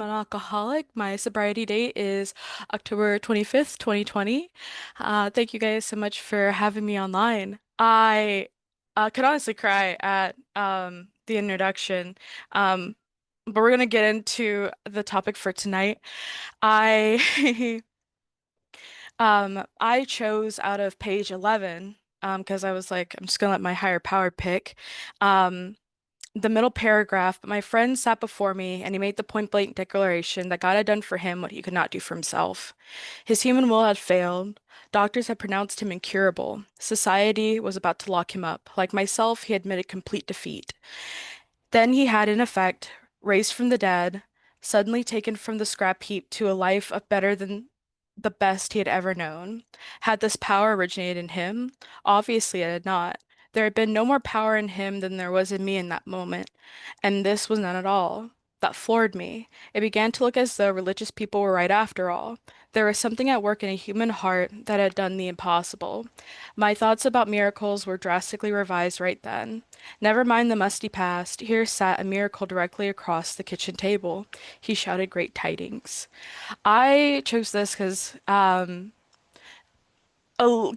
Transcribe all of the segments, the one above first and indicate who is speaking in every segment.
Speaker 1: an alcoholic. My sobriety date is October 25th, 2020. Thank you guys so much for having me online. I could honestly cry at the introduction, um, but we're gonna get into the topic for tonight. I I chose out of page 11 because I was like, I'm just gonna let my higher power pick. Um, the middle paragraph, but my friend sat before me and he made the point blank declaration that God had done for him what he could not do for himself. His human will had failed. Doctors had pronounced him incurable. Society was about to lock him up. Like myself, he admitted complete defeat. Then he had, in effect, raised from the dead, suddenly taken from the scrap heap to a life of better than the best he had ever known. Had this power originated in him? Obviously, it had not. There had been no more power in him than there was in me in that moment, and this was none at all. That floored me. It began to look as though religious people were right after all. There was something at work in a human heart that had done the impossible. My thoughts about miracles were drastically revised right then. Never mind the musty past. Here sat a miracle directly across the kitchen table. He shouted great tidings. I chose this because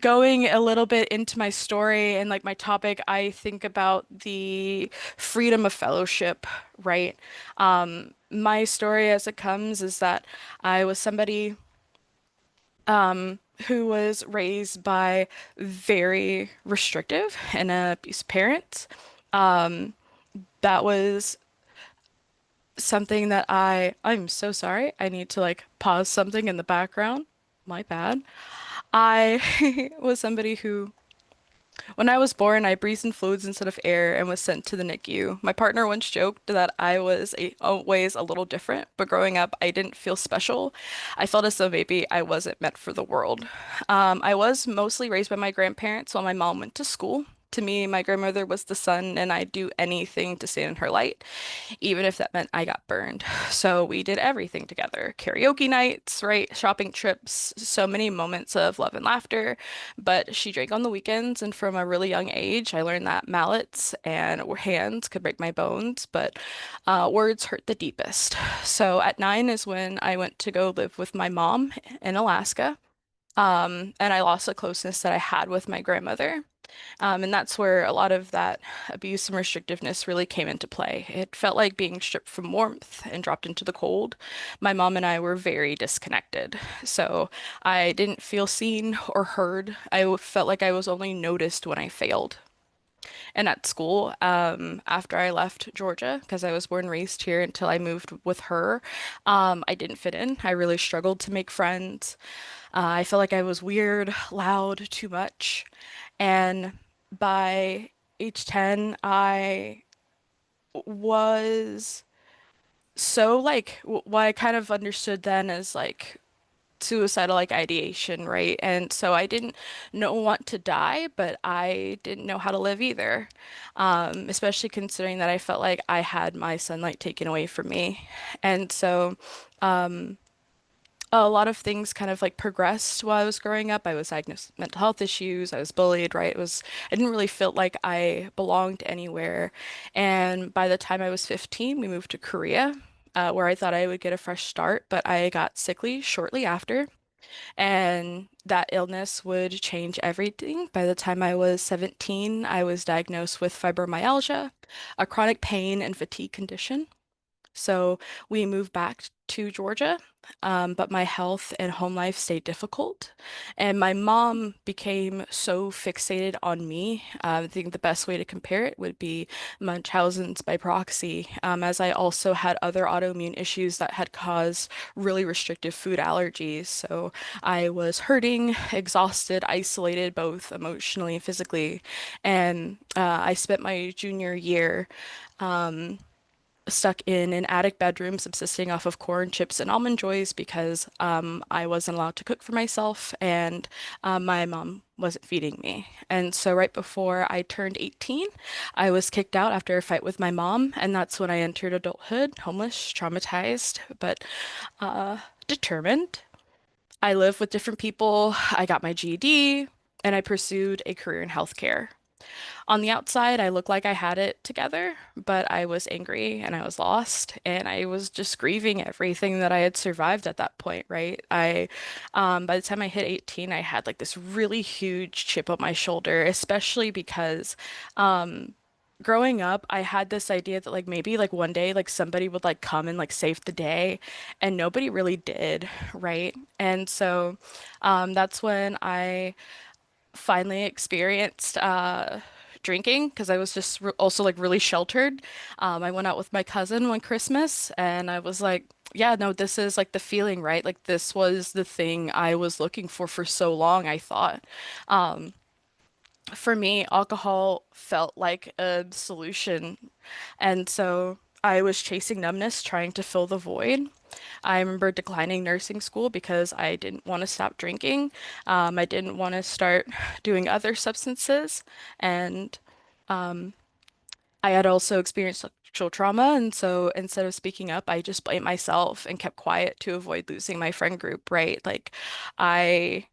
Speaker 1: going a little bit into my story and like my topic, I think about the freedom of fellowship, right? My story as it comes is that I was somebody who was raised by very restrictive and abusive parents. That was something that I'm so sorry. I need to like pause something in the background. My bad. I was somebody who, when I was born, I breathed in fluids instead of air and was sent to the NICU. My partner once joked that I was always a little different, but growing up, I didn't feel special. I felt as though maybe I wasn't meant for the world. I was mostly raised by my grandparents while my mom went to school. To me, my grandmother was the sun, and I'd do anything to stand in her light, even if that meant I got burned. So we did everything together. Karaoke nights, right? Shopping trips, so many moments of love and laughter. But she drank on the weekends, and from a really young age, I learned that mallets and hands could break my bones, but words hurt the deepest. So at 9 is when I went to go live with my mom in Alaska. And I lost the closeness that I had with my grandmother. And that's where a lot of that abuse and restrictiveness really came into play. It felt like being stripped from warmth and dropped into the cold. My mom and I were very disconnected. So I didn't feel seen or heard. Felt like I was only noticed when I failed. And at school, after I left Georgia, because I was born and raised here until I moved with her, I didn't fit in. I really struggled to make friends. I felt like I was weird, loud, too much. And by age 10, I was so like what I kind of understood then as like suicidal like ideation, right? And so I didn't know want to die, but I didn't know how to live either. Especially considering that I felt like I had my sunlight taken away from me. And so a lot of things kind of like progressed while I was growing up. I was diagnosed with mental health issues. I was bullied, right? I didn't really feel like I belonged anywhere. And by the time I was 15, we moved to Korea, where I thought I would get a fresh start, but I got sickly shortly after. And that illness would change everything. By the time I was 17, I was diagnosed with fibromyalgia, a chronic pain and fatigue condition. So we moved back to Georgia, but my health and home life stayed difficult. And my mom became so fixated on me. I think the best way to compare it would be Munchausen's by proxy, as I also had other autoimmune issues that had caused really restrictive food allergies. So I was hurting, exhausted, isolated, both emotionally and physically. And I spent my junior year stuck in an attic bedroom subsisting off of corn chips and almond joys because I wasn't allowed to cook for myself and my mom wasn't feeding me. And so right before I turned 18, I was kicked out after a fight with my mom, and that's when I entered adulthood, homeless, traumatized, but determined. I lived with different people. I got my GED and I pursued a career in healthcare. On the outside, I looked like I had it together, but I was angry and I was lost and I was just grieving everything that I had survived at that point, right? By the time I hit 18, I had like this really huge chip on my shoulder, especially because, growing up, I had this idea that like maybe like one day like somebody would like come and like save the day, and nobody really did, right? And so, that's when I finally experienced drinking because I was just also like really sheltered. I went out with my cousin one Christmas and I was like, yeah, no, this is like the feeling, right? Like this was the thing I was looking for so long, I thought. For me, alcohol felt like a solution. And so I was chasing numbness, trying to fill the void. I remember declining nursing school because I didn't want to stop drinking. I didn't want to start doing other substances. And I had also experienced sexual trauma. And so instead of speaking up, I just blamed myself and kept quiet to avoid losing my friend group, right? Like I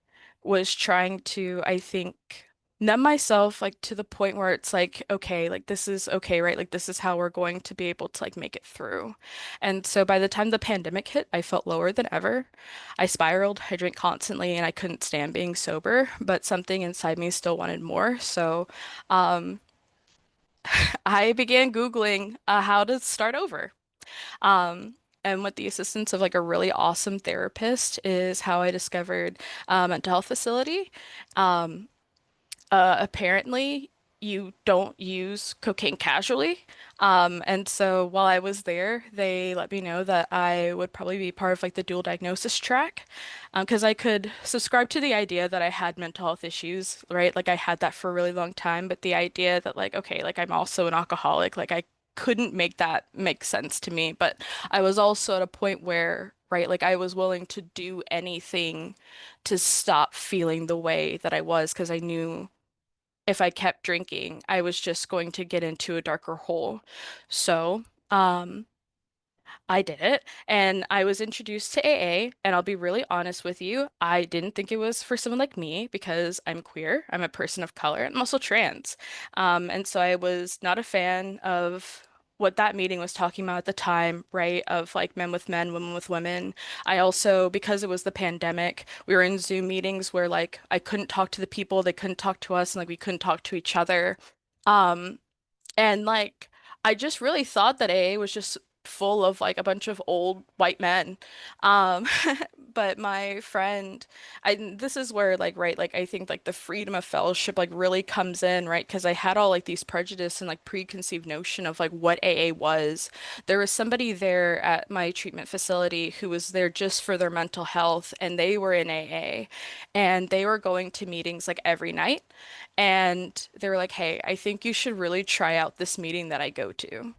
Speaker 1: was trying to, I think, numb myself like to the point where it's like, okay, like this is okay, right? Like this is how we're going to be able to like make it through. And so by the time the pandemic hit, I felt lower than ever. I spiraled, I drank constantly, and I couldn't stand being sober, but something inside me still wanted more. So I began Googling how to start over. Um, and with the assistance of like a really awesome therapist is how I discovered a mental health facility. Apparently, you don't use cocaine casually. And so while I was there, they let me know that I would probably be part of like the dual diagnosis track. Because I could subscribe to the idea that I had mental health issues, right? Like I had that for a really long time, but the idea that like, okay, like I'm also an alcoholic, like I couldn't make that make sense to me. But I was also at a point where, right, like I was willing to do anything to stop feeling the way that I was because I knew if I kept drinking, I was just going to get into a darker hole. So, I did it, and I was introduced to AA, and I'll be really honest with you, I didn't think it was for someone like me because I'm queer, I'm a person of color, and I'm also trans. And so I was not a fan of what that meeting was talking about at the time, right? Of like men with men, women with women. I also, because it was the pandemic, we were in Zoom meetings where like I couldn't talk to the people, they couldn't talk to us, and like we couldn't talk to each other. Um, and like, I just really thought that AA was just full of like a bunch of old white men. Um, but my friend, this is where like, right, like I think like the freedom of fellowship like really comes in, right? Because I had all like these prejudice and like preconceived notion of like what AA was. There was somebody there at my treatment facility who was there just for their mental health, and they were in AA, and they were going to meetings like every night. And they were like, "Hey, I think you should really try out this meeting that I go to."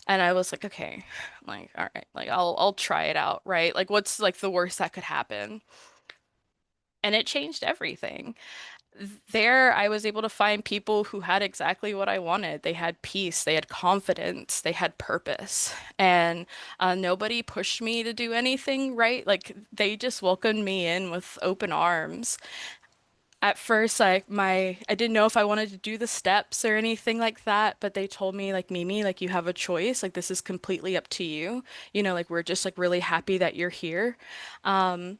Speaker 1: And I was like, "Okay." Like, all right, like I'll try it out, right? Like what's like the worst that could happen? And it changed everything. There, I was able to find people who had exactly what I wanted. They had peace, they had confidence, they had purpose. And nobody pushed me to do anything, right? Like they just welcomed me in with open arms. At first, I didn't know if I wanted to do the steps or anything like that, but they told me like Mimi, like you have a choice, like this is completely up to you. Like we're just like really happy that you're here. And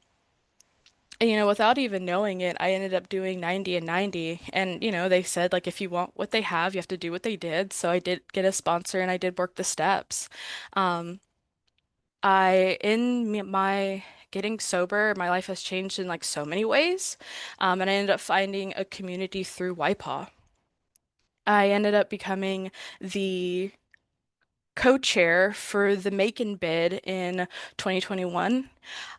Speaker 1: without even knowing it, I ended up doing 90 and 90. And they said like if you want what they have, you have to do what they did. So I did get a sponsor and I did work the steps. Um, my getting sober, my life has changed in like so many ways. And I ended up finding a community through YPAA. I ended up becoming the co-chair for the Macon bid in 2021.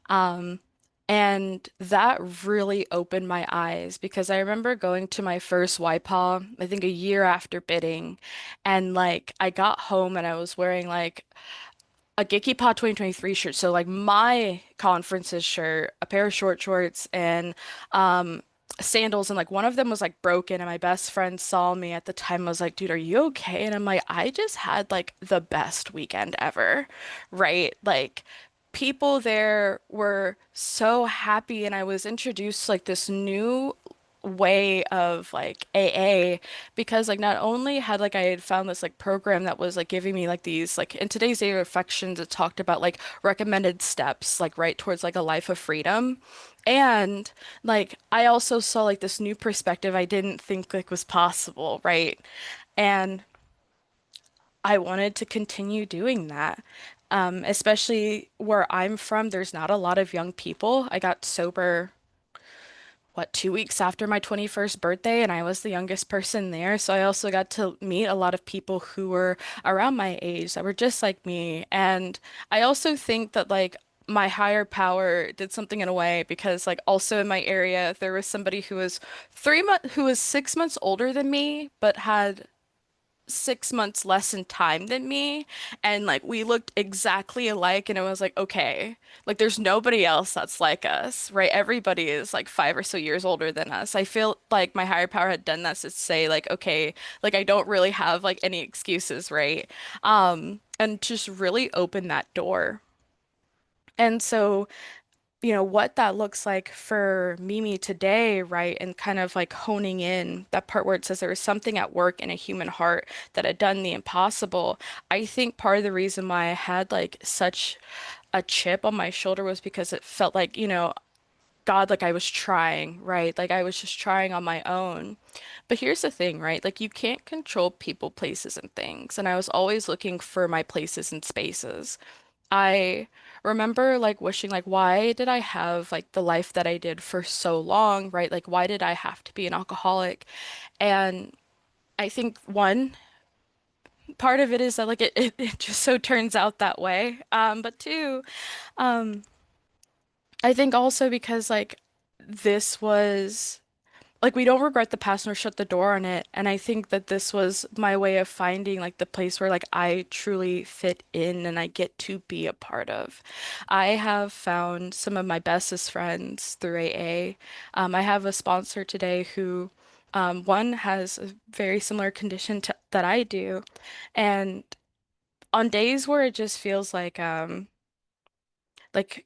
Speaker 1: Um, and that really opened my eyes because I remember going to my first YPAA, I think a year after bidding, and like I got home and I was wearing like a GCYPAA 2023 shirt. So like my conferences shirt, a pair of short shorts, and sandals. And like one of them was like broken. And my best friend saw me at the time. I was like, dude, are you okay? And I'm like, I just had like the best weekend ever, right? Like people there were so happy, and I was introduced to like this new way of like AA because like not only had like I had found this like program that was like giving me like these like in today's day reflections it talked about like recommended steps like right towards like a life of freedom and like I also saw like this new perspective I didn't think like was possible, right? And I wanted to continue doing that. Especially where I'm from, there's not a lot of young people. I got sober, what, 2 weeks after my 21st birthday, and I was the youngest person there. So I also got to meet a lot of people who were around my age that were just like me. And I also think that, like, my higher power did something in a way because like also in my area there was somebody who was 3 months who was 6 months older than me but had 6 months less in time than me and like we looked exactly alike and it was like okay like there's nobody else that's like us, right? Everybody is like 5 or so years older than us. I feel like my higher power had done that to say like okay like I don't really have like any excuses, right? And just really open that door. And so what that looks like for Mimi today, right? And kind of like honing in that part where it says there was something at work in a human heart that had done the impossible. I think part of the reason why I had like such a chip on my shoulder was because it felt like, God, like I was trying, right? Like I was just trying on my own. But here's the thing, right? Like you can't control people, places, and things. And I was always looking for my places and spaces. I remember like wishing like why did I have like the life that I did for so long, right? Like why did I have to be an alcoholic? And I think one part of it is that like it just so turns out that way. But two, um, I think also because like this was like we don't regret the past nor shut the door on it. And I think that this was my way of finding like the place where like I truly fit in and I get to be a part of. I have found some of my bestest friends through AA. I have a sponsor today who one has a very similar condition to that I do. And on days where it just feels like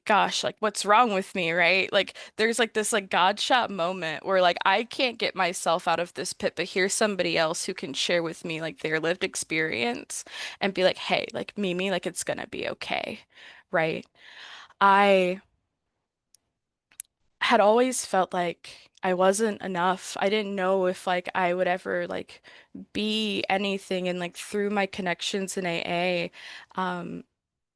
Speaker 1: gosh like what's wrong with me, right? Like there's like this like God shot moment where like I can't get myself out of this pit but here's somebody else who can share with me like their lived experience and be like hey like Mimi like it's gonna be okay, right? I had always felt like I wasn't enough. I didn't know if like I would ever like be anything and like through my connections in AA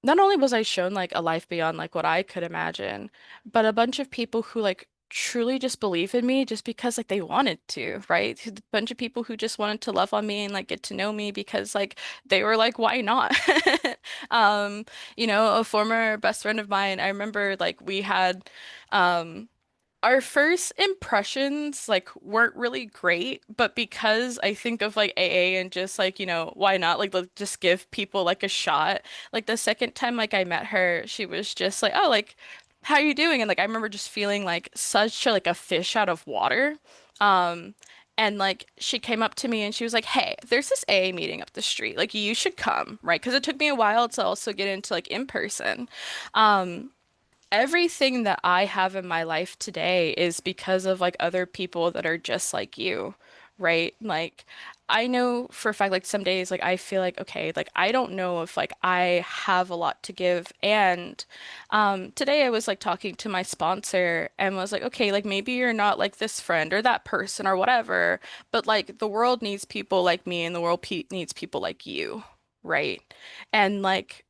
Speaker 1: not only was I shown like a life beyond like what I could imagine, but a bunch of people who like truly just believe in me just because like they wanted to, right? A bunch of people who just wanted to love on me and like get to know me because like they were like, why not? Um, a former best friend of mine, I remember like we had um our first impressions like weren't really great, but because I think of like AA and just like, why not like just give people like a shot. Like the second time like I met her, she was just like, "Oh, like how are you doing?" And like I remember just feeling like such a, like a fish out of water. Um and like she came up to me and she was like, "Hey, there's this AA meeting up the street. Like you should come," right? Because it took me a while to also get into like in person. Um Everything that I have in my life today is because of like other people that are just like you, right? Like I know for a fact like some days like I feel like okay, like I don't know if like I have a lot to give and today I was like talking to my sponsor and was like okay, like maybe you're not like this friend or that person or whatever, but like the world needs people like me and the world pe needs people like you, right? And like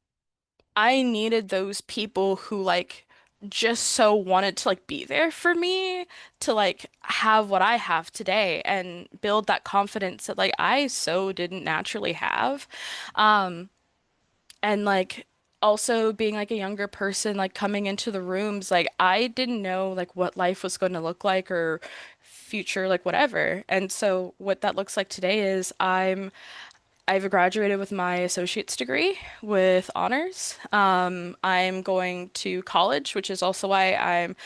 Speaker 1: I needed those people who like just so wanted to like be there for me to like have what I have today and build that confidence that like I so didn't naturally have. Um and like also being like a younger person like coming into the rooms like I didn't know like what life was going to look like or future like whatever. And so what that looks like today is I've graduated with my associate's degree with honors. I'm going to college, which is also why I'm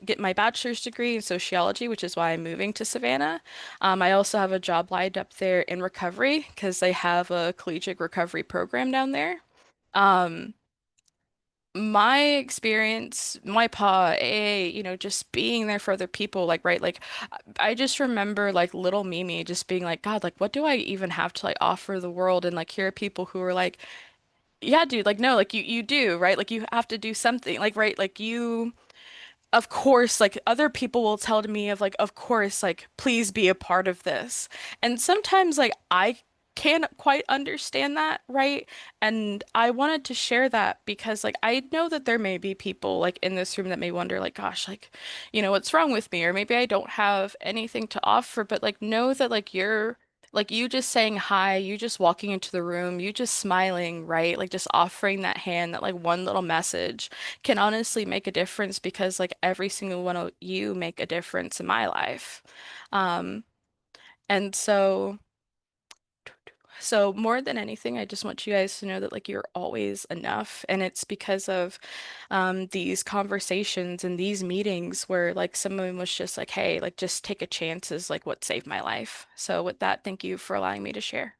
Speaker 1: get my bachelor's degree in sociology, which is why I'm moving to Savannah. I also have a job lined up there in recovery because they have a collegiate recovery program down there. My experience, my pa, just being there for other people, like, right, like, I just remember, like, little Mimi just being like, God, like, what do I even have to, like, offer the world? And, like, here are people who are like, yeah, dude, like, no, like, you do, right? Like, you have to do something, like, right, like, of course, like other people will tell to me of like, of course, like please be a part of this. And sometimes like I can't quite understand that, right? And I wanted to share that because like I know that there may be people like in this room that may wonder like, gosh, like, what's wrong with me? Or maybe I don't have anything to offer, but like know that like you're like you just saying hi, you just walking into the room, you just smiling, right? Like just offering that hand, that like one little message can honestly make a difference because like every single one of you make a difference in my life. Um, and so more than anything, I just want you guys to know that like you're always enough. And it's because of these conversations and these meetings where like someone was just like, hey, like just take a chance is like what saved my life. So with that, thank you for allowing me to share.